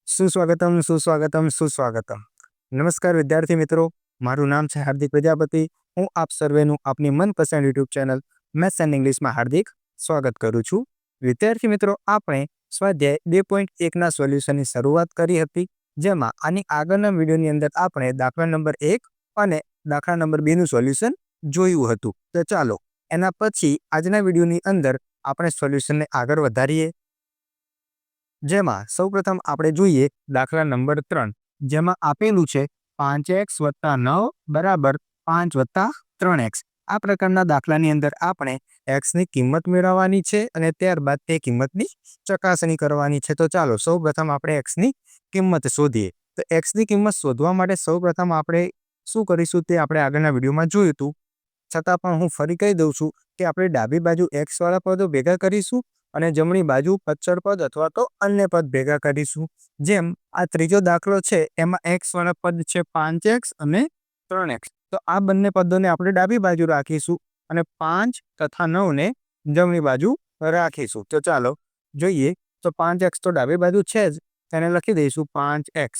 सुस्वागतम सुस्वागतम सुस्वागतम। नमस्कार विद्यार्थी मित्रों, मारू नाम है हार्दिक प्रजापति। हूँ आप सर्वेનું આપની મનપસંદ યુટ્યુબ ચેનલ મેથ્સ એન્ડ ઇંગ્લિશમાં હાર્દિક સ્વાગત કરું છું। વિદ્યાર્થી મિત્રો, આપણે સ્વાધ્યાય 2.1ના સોલ્યુશનની શરૂઆત કરી હતી, જેમાં આની આગળના વિડીયોની અંદર આપણે દાખલા નંબર 1 અને દાખલા નંબર 2નું સોલ્યુશન જોયું હતું। તો ચાલો એના પછી આજના વિડીયોની અંદર આપણે સોલ્યુશનને આગળ વધારીએ, જેમાં સૌપ્રથમ આપણે જોઈએ દાખલા નંબર 3, જેમાં આપેલું છે 5x + 9 = 5 + 3x। આ પ્રકારના દાખલાની અંદર આપણે x ની કિંમત મેળવવાની છે અને ત્યારબાદ તે કિંમતની ચકાસણી કરવાની છે। તો ચાલો સૌપ્રથમ આપણે x ની કિંમત શોધીએ। તો x ની કિંમત શોધવા માટે સૌપ્રથમ આપણે શું કરીશું તે આપણે આગળના વિડીયોમાં જોયું હતું, છતાં પણ હું ફરી કહી દઉં છું કે આપણે ડાબી બાજુ x વાળા પદો ભેગા કરીશું અને જમણી બાજુ અચળ પદ અથવા તો અન્ય પદ ભેગા કરીશું। જેમ આ ત્રીજો દાખલો છે, એમાં x વાળા પદ છે 5x અને 3x, તો આ બંને પદોને આપણે ડાબી બાજુ રાખીશું અને 5 તથા 9 ને જમણી બાજુ રાખીશું। તો ચાલો જોઈએ, તો 5x તો ડાબી બાજુ છે જ, તેને લખી દઈશું 5x।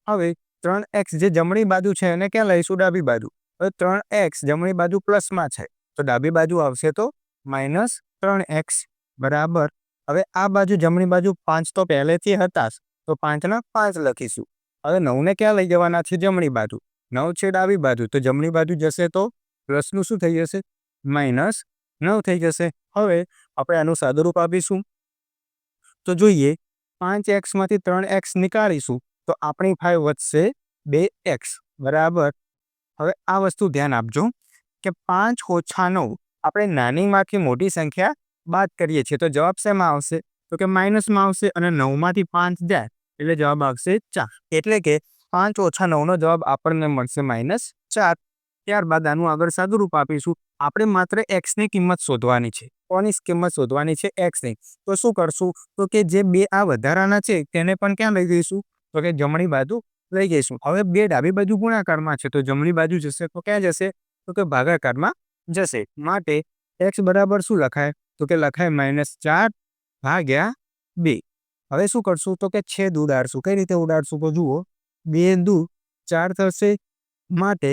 હવે 3x જે જમણી બાજુ છે એને ક્યાં લઈશું? ડાબી બાજુ। હવે 3x જમણી બાજુ પ્લસમાં છે, તો ડાબી બાજુ આવશે તો -3x બરાબર। હવે આ બાજુ જમણી બાજુ 5 તો પહેલેથી હતા જ, તો 5 ના 5 લખીશું। હવે 9 ને ક્યાં લઈ જવાના છે? જમણી બાજુ। 9 છે ડાબી બાજુ, તો જમણી બાજુ જશે તો પ્લસનું શું થઈ જશે? -9 થઈ જશે। હવે આપણે આનું સાદુરૂપ આપીશું, તો જોઈએ 5x માંથી 3x નીકાળીશું તો આપણી પાસે વધશે 2x બરાબર। હવે આ વસ્તુ ધ્યાન આપજો કે 5 - 9 આપણે નાનીમાંથી મોટી સંખ્યા બાદ કરીએ છીએ, તો જવાબ શેમાં આવશે? તો કે માઇનસમાં આવશે અને 9 માંથી 5 જાય એટલે જવાબ આવશે 4। એટલે કે 5 - 9નો જવાબ આપણને મળશે -4। ત્યારબાદ આનું આગળ સાદુરૂપ આપીશું। આપણે માત્ર x ની કિંમત શોધવાની છે। કોની કિંમત શોધવાની છે? x ની। તો શું કરશું? તો કે જે બે આ વધારાના છે તેને પણ ક્યાં લઈ જઈશું? તો કે જમણી બાજુ લઈ જઈશું। હવે બે ડાબી બાજુ ગુણાકારમાં છે, તો જમણી બાજુ જશે તો ક્યાં જશે? તો કે ભાગાકારમાં જશે। માટે x બરાબર શું લખાય? તો કે લખાય -4/2। હવે શું કરશું? તો કે છેદ ઉડાડશું। કઈ રીતે ઉડાડશું? તો જુઓ, 2 દુ 4 થશે, માટે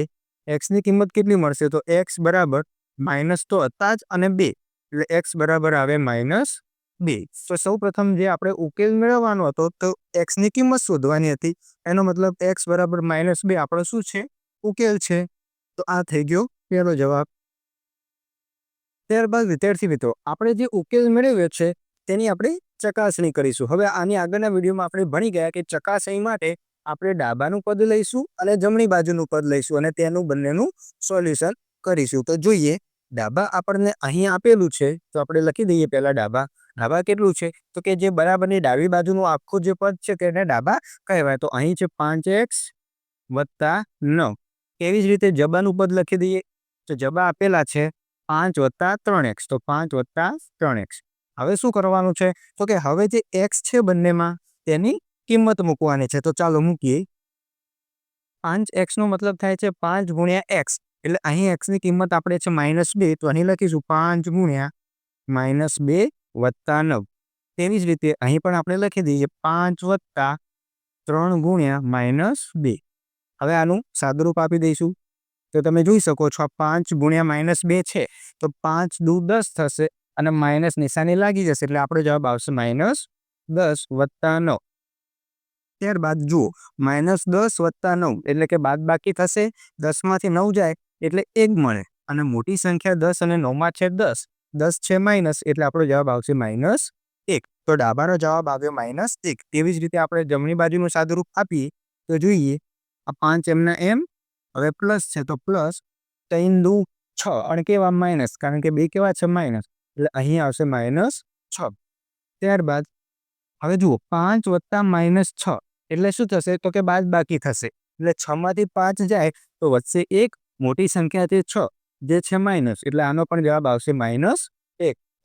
x ની કિંમત કેટલી મળશે? તો x બરાબર માઇનસ તો હતા જ અને 2, એટલે x બરાબર આવે -2। તો સૌ પ્રથમ જે આપણે ઉકેલ મેળવવાનો હતો, તો x ની કિંમત શોધવાની હતી, એનો મતલબ x બરાબર -2 આપણો શું છે? ઉકેલ છે। તો આ થઈ ગયો પહેલો જવાબ। ત્યારબાદ વિદ્યાર્થી મિત્રો, આપણે જે ઉકેલ મેળવ્યો છે તેની આપણે ચકાસણી કરીશું। હવે આની આગળના વિડીયોમાં આપણે ભણી ગયા કે ચકાસણી માટે આપણે ડાબાનું પદ લઈશું અને જમણી બાજુનું પદ લઈશું અને તેનું બંનેનું સોલ્યુશન કરીશું। તો જોઈએ, ડાબા આપણને અહીં આપેલું છે, તો આપણે લખી દઈએ પહેલા ડાબા। ડાબા કેટલું છે? તો કે જે બરાબરની ડાબી બાજુનું આખું જે પદ છે તેને ડાબા કહેવાય। તો અહીં છે 5x + 9। એવી જ રીતે જબાનું પદ લખી દઈએ, તો જબા આપેલા છે 5 + 3x, તો 5 + 3x। હવે શું કરવાનું છે? તો કે હવે જે x છે બંનેમાં તેની કિંમત મૂકવાની છે। તો ચાલો મૂકીએ। 5x નો મતલબ થાય છે 5 × x, એટલે અહીં x ની કિંમત આપણે છે -2, તો અહીં લખીશું 5 × -2 + 9। તેવી જ રીતે અહીં પણ આપણે લખી દઈએ 5 + 3 × -2। હવે આનું સાદુરૂપ આપી દઈશું, તો તમે જોઈ શકો છો આ 5 × -2 છે, તો 5 દુ 10 થશે અને માઇનસ નિશાની લાગી જશે, એટલે આપણો જવાબ આવશે -10 + 9। ત્યારબાદ જુઓ, -10 + 9 એટલે કે બાદબાકી થશે, 10 માંથી 9 જાય એટલે 1 મળે અને મોટી સંખ્યા 10 અને 9 માં છે 10, 10 છે માઇનસ, એટલે આપણો જવાબ આવશે -1। તો ડાબાનો જવાબ આવ્યો -1। તેવી જ રીતે આપણે જમણી બાજુનું સાદુરૂપ આપીએ, તો જોઈએ, આ 5 એમના એમ, હવે પ્લસ છે તો પ્લસ, 3 દુ 6 અને કેવા માઇનસ, કારણ કે બે કેવા છે માઇનસ, એટલે અહીં આવશે -6। ત્યારબાદ હવે જુઓ, 5 + -6 એટલે શું થશે? તો કે બાદબાકી થશે, એટલે 6 માંથી 5 જાય તો વધશે 1, મોટી સંખ્યા છે 6 જે છે માઇનસ, એટલે આનો પણ જવાબ આવશે -1।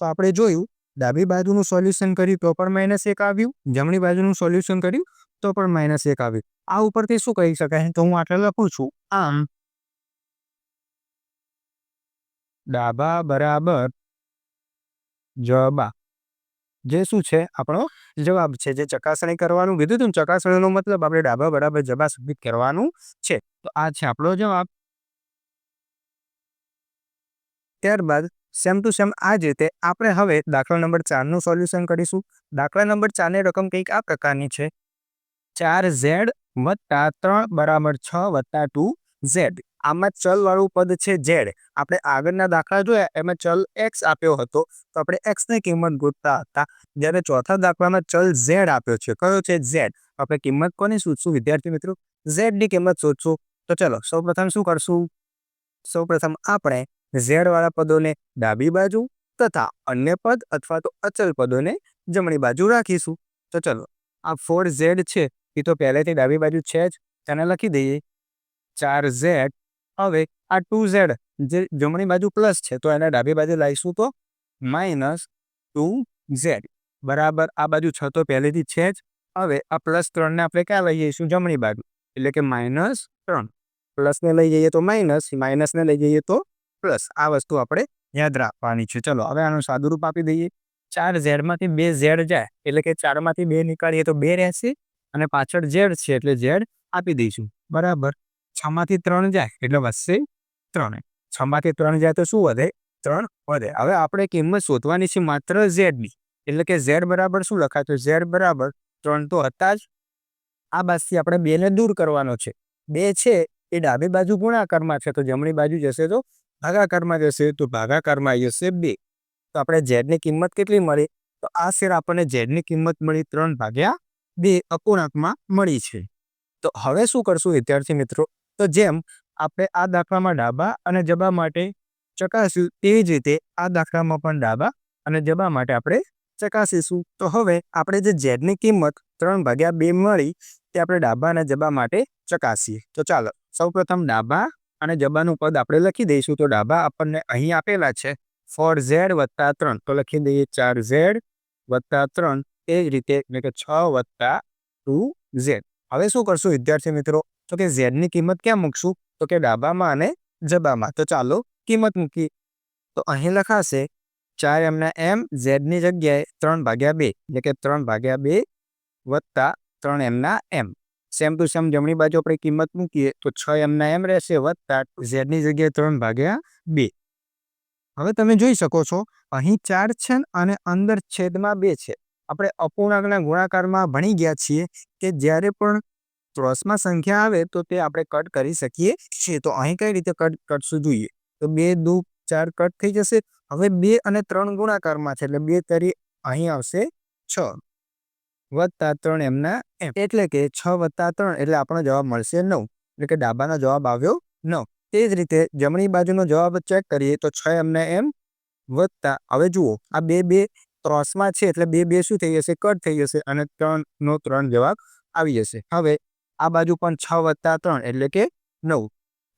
તો આપણે જોયું, ડાબી બાજુનું સોલ્યુશન કર્યું તો પણ -1 આવ્યું, જમણી બાજુનું સોલ્યુશન કર્યું તો પણ -1 આવ્યું। આ ઉપરથી શું કહી શકાય? તો હું આટલે લખું છું, આમ ડાબા બરાબર જબા। જે શું છે આપણો જવાબ છે, જે ચકાસણી કરવાનું કીધું હતું ને, ચકાસણીનો મતલબ આપણે ડાબા બરાબર જવાબ સબમિટ કરવાનું છે. તો આ છે આપણો જવાબ. ત્યારબાદ સેમ ટુ સેમ આ જ રીતે આપણે હવે દાખલા નંબર 4નું સોલ્યુશન કરીશું. દાખલા નંબર 4ની રકમ કંઈક આ પ્રકારની છે. 4z વત્તા 3 બરાબર 6 વત્તા 2z. આમાં ચલવાળું પદ છે z. આપણે આગળના દાખલા જોયા એમાં ચલ x આપ્યો હતો, તો આપણે x ની કિંમત ગોતતા હતા. જ્યારે ચોથા દાખલામાં ચલ z આપ્યો છે. કયો છે? z. આપણે કિંમત કોની શોધશું વિદ્યાર્થી મિત્રો? z ની કિંમત શોધશું. તો ચલો સૌપ્રથમ શું કરશું? સૌપ્રથમ આપણે z વાળા પદોને ડાબી બાજુ તથા અન્ય પદ અથવા તો અચલ પદોને જમણી બાજુ રાખીશું. તો ચલો આ 4z છે એ તો પહેલેથી ડાબી બાજુ છે જ, તેને લખી દઈએ 4z. હવે આ 2z જે જમણી બાજુ પ્લસ છે તો એને ડાબી બાજુ લાવીશું તો -2z બરાબર. આ બાજુ 6 તો પહેલેથી છે જ. હવે આ +3 ને આપણે ક્યાં લઈ જઈશું? જમણી બાજુ, એટલે કે -3. પ્લસને લઈ જઈએ તો માઇનસ, માઇનસને લઈ જઈએ તો પ્લસ. આ વસ્તુ આપણે યાદ રાખવાની છે. ચલો હવે આનું સાદુરૂપ આપી દઈએ. 4z માંથી 2z જાય એટલે કે 4 માંથી 2 નીકાળીએ તો 2 રહેશે અને પાછળ z છે એટલે z આપી દઈશું બરાબર. 6 માંથી 3 જાય એટલે વધશે 3. 6 માંથી 3 જાય તો શું વધે? 3 વધે. હવે આપણે કિંમત શોધવાની છે માત્ર z ની, એટલે કે z બરાબર શું લખાય? તો z બરાબર 3 તો હતા જ. આ બાજુથી આપણે 2 ને દૂર કરવાનો છે. 2 છે એ ડાબી બાજુ ગુણાકારમાં છે તો જમણી બાજુ જશે તો ભાગાકારમાં જશે, તો ભાગાકારમાં આવી જશે 2. તો આપણે z ની કિંમત કેટલી મળી? તો આ શેર આપણને z ની કિંમત મળી 3/2 અપૂર્ણાંકમાં મળી છે. તો હવે શું કરશું વિદ્યાર્થી મિત્રો? તો જેમ આપણે આ દાખલામાં ડાબા અને જબા માટે ચકાસ્યું તેવી જ રીતે આ દાખલામાં પણ ડાબા અને જબા માટે આપણે ચકાસીશું. તો હવે આપણે જે z ની કિંમત 3/2 મળી તે આપણે ડાબા અને જબા માટે ચકાસીએ. તો ચાલો સૌપ્રથમ ડાબા અને જબાનું પદ આપણે લખી દઈશું. તો ડાબા આપણને અહીં આપેલા છે 4z વત્તા 3, તો લખી દઈએ 4z વત્તા 3. એ જ રીતે એટલે કે 6 વત્તા 2z. હવે શું કરશું વિદ્યાર્થી મિત્રો? તો કે z ની કિંમત ક્યાં મૂકશું? તો કે ડાબામાં અને જબામાં. તો ચાલો કિંમત મૂકી. તો અહીં લખાશે 4 એમના એમ, z ની જગ્યાએ 3/2 એટલે કે 3/2 વત્તા 3 એમના એમ. સેમ ટુ સેમ જમણી બાજુ આપણે કિંમત મૂકીએ તો 6 એમના એમ રહેશે વત્તા z ની જગ્યાએ 3/2. હવે તમે જોઈ શકો છો અહીં 4 છે અને અંદર છેદમાં 2 છે. આપણે અપૂર્ણાંકના ગુણાકારમાં ભણી ગયા છીએ કે જ્યારે પણ ક્રોસમાં સંખ્યા આવે તો તે આપણે કટ કરી શકીએ છીએ. તો અહીં કઈ રીતે કટ કરશું જોઈએ? તો 2 દુ 4 કટ થઈ જશે. હવે 2 અને 3 ગુણાકારમાં છે એટલે 2 તરી અહીં આવશે 6 વત્તા 3 એમના એમ, એટલે કે 6 વત્તા 3 એટલે આપણો જવાબ મળશે 9. એટલે કે ડાબાનો જવાબ આવ્યો 9. તે જ રીતે જમણી બાજુનો જવાબ ચેક કરીએ તો 6 એમના એમ વત્તા, હવે જુઓ આ 2 ક્રોસમાં છે એટલે 2 શું થઈ જશે? કટ થઈ જશે અને 3 નો 3 જવાબ આવી જશે. હવે આ બાજુ પણ 6 વત્તા 3 એટલે કે 9.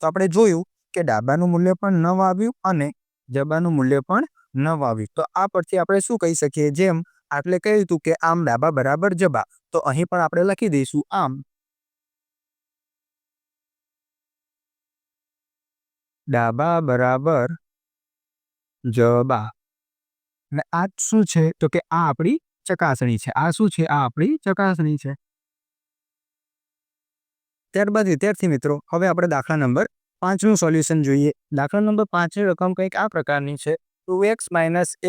તો આપણે જોયું કે ડાબાનું મૂલ્ય પણ 9 આવ્યું અને જબાનું મૂલ્ય પણ 9 આવ્યું. તો આ પરથી આપણે શું કહી શકીએ? જેમ આપણે કહ્યું હતું કે આમ ડાબા બરાબર જબા, તો અહીં પણ આપણે લખી દઈશું આમ ડાબા બરાબર જબા. અને આ શું છે? તો કે આ આપણી ચકાસણી છે. આ શું છે? આ આપણી ચકાસણી છે. ત્યારબાદ વિદ્યાર્થી મિત્રો હવે આપણે દાખલા નંબર 5નું સોલ્યુશન જોઈએ. દાખલા નંબર 5ની રકમ કંઈક આ પ્રકારની છે. 2x -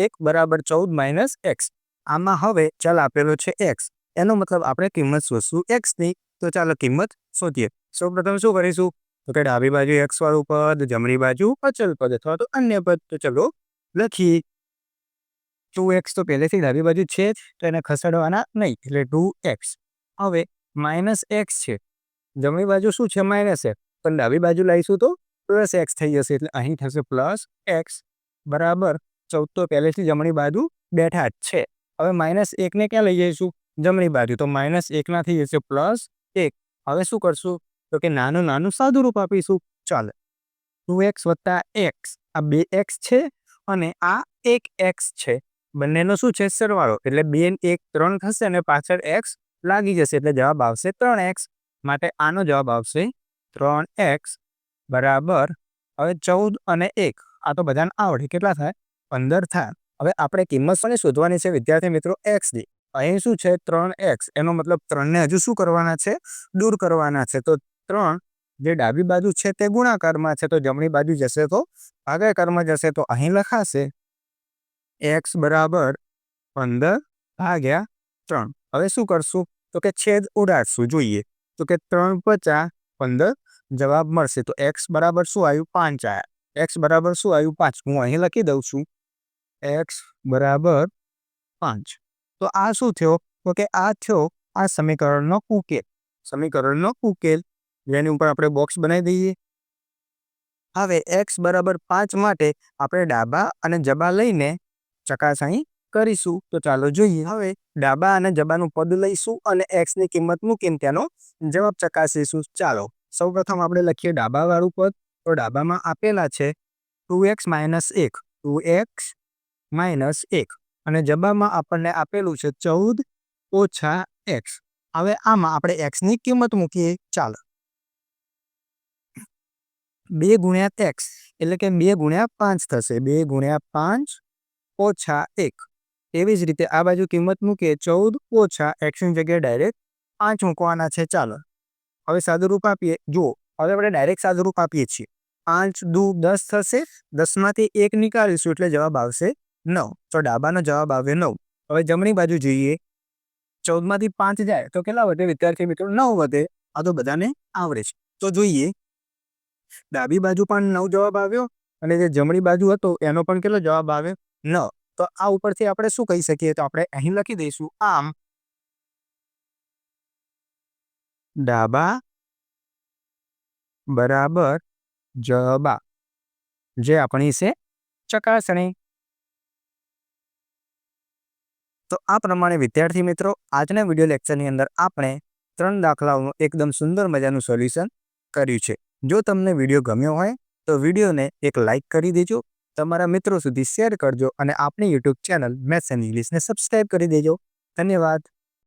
1 બરાબર 14 - x. આમાં હવે ચલ આપેલો છે x, એનો મતલબ આપણે કિંમત શોધશું x ની. તો ચાલો કિંમત શોધીએ. સૌપ્રથમ શું કરીશું? તો કે ડાબી બાજુ x વાળું પદ, જમણી બાજુ અચલ પદ અથવા તો અન્ય પદ. તો ચલો લખીએ. 2x તો પહેલેથી ડાબી બાજુ છે જ તો એને ખસેડવાના નહીં એટલે 2x. હવે -x છે, જમણી બાજુ શું છે? -x, પણ ડાબી બાજુ લાવીશું તો +x થઈ જશે એટલે અહીં થશે +x બરાબર 14 તો પહેલેથી જમણી બાજુ બેઠા જ છે. હવે -1 ને ક્યાં લઈ જઈશું? જમણી બાજુ, તો -1 ના થઈ જશે +1. હવે શું કરશું? તો કે નાનું સાદુરૂપ આપીશું. ચાલો 2x વત્તા x, આ 2x છે અને આ 1x છે. બંનેનો શું છે? સરવાળો, એટલે 2 ને 1 3 થશે અને પાછળ x લાગી જશે એટલે જવાબ આવશે 3x. માટે આનો જવાબ આવશે 3x બરાબર. હવે 14 અને 1 આ તો બધાને આવડે, કેટલા થાય? 15 થાય. હવે આપણે કિંમત કોને શોધવાની છે વિદ્યાર્થી મિત્રો? એક્સની. અહીં શું છે? 3x. એનો મતલબ 3ને હજુ શું કરવાના છે? દૂર કરવાના છે. તો 3 જે ડાબી બાજુ છે તે ગુણાકારમાં છે, તો જમણી બાજુ જશે તો ભાગાકારમાં જશે. તો અહીં લખાશે x બરાબર 15/3. હવે શું કરશું? તો કે છેદ ઉડાડશું. જોઈએ તો કે 3 × 5 = 15 જવાબ મળશે. તો x બરાબર શું આવ્યું? 5 આવ્યા. x બરાબર શું આવ્યું? 5. હું અહીં લખી દઉં છું x બરાબર 5. તો આ શું થયો? તો કે આ થયો આ સમીકરણનો ઉકેલ. સમીકરણનો ઉકેલ જેની ઉપર આપણે બોક્સ બનાવી દઈએ. હવે x બરાબર 5 માટે આપણે ડાબા અને જબા લઈને ચકાસણી કરીશું. તો ચાલો જોઈએ. હવે ડાબા અને જબાનું પદ લઈશું અને x ની કિંમત મૂકીને તેનો જવાબ ચકાસીશું. ચાલો સૌપ્રથમ આપણે લખીએ ડાબાવાળું પદ. તો ડાબામાં આપેલા છે 2x - 1, 2x - 1, અને જબામાં આપણને આપેલું છે 14 - x. હવે આમાં આપણે x ની કિંમત મૂકીએ. ચાલો 2 × x એટલે કે 2 × 5 થશે. 2 × 5 - 1. એવી જ રીતે આ બાજુ કિંમત મૂકીએ 14 - x ની જગ્યાએ ડાયરેક્ટ 5 મૂકવાના છે. ચાલો હવે સાદુરૂપ આપીએ. જુઓ હવે આપણે ડાયરેક્ટ સાદુરૂપ આપીએ છીએ. 5 દુ 10 થશે. 10માંથી 1 નીકાળીશું એટલે જવાબ આવશે 9. તો ડાબાનો જવાબ આવે 9. હવે જમણી બાજુ જોઈએ. 14માંથી 5 જાય તો કેટલા વધે વિદ્યાર્થી મિત્રો? 9 વધે. આ તો બધાને આવડે છે. તો જોઈએ ડાબી બાજુ પણ 9 જવાબ આવ્યો અને જે જમણી બાજુ હતો એનો પણ કેટલો જવાબ આવ્યો? 9. તો આ ઉપરથી આપણે શું કહી શકીએ? તો આપણે અહીં લખી દઈશું આમ ડાબા બરાબર જબા, જે આપણી છે ચકાસણી. તો આ પ્રમાણે વિદ્યાર્થી મિત્રો આજના વિડીયો લેક્ચરની અંદર આપણે 3 દાખલાઓનું એકદમ સુંદર મજાનું સોલ્યુશન કર્યું છે. જો તમને વિડીયો ગમ્યો હોય તો વિડીયોને એક લાઇક કરી દેજો, તમારા મિત્રો સુધી શેર કરજો અને આપણી યુટ્યુબ ચેનલ મેથ્સ એન્ડ ઇંગ્લિશને સબસ્ક્રાઈબ કરી દેજો. ધન્યવાદ.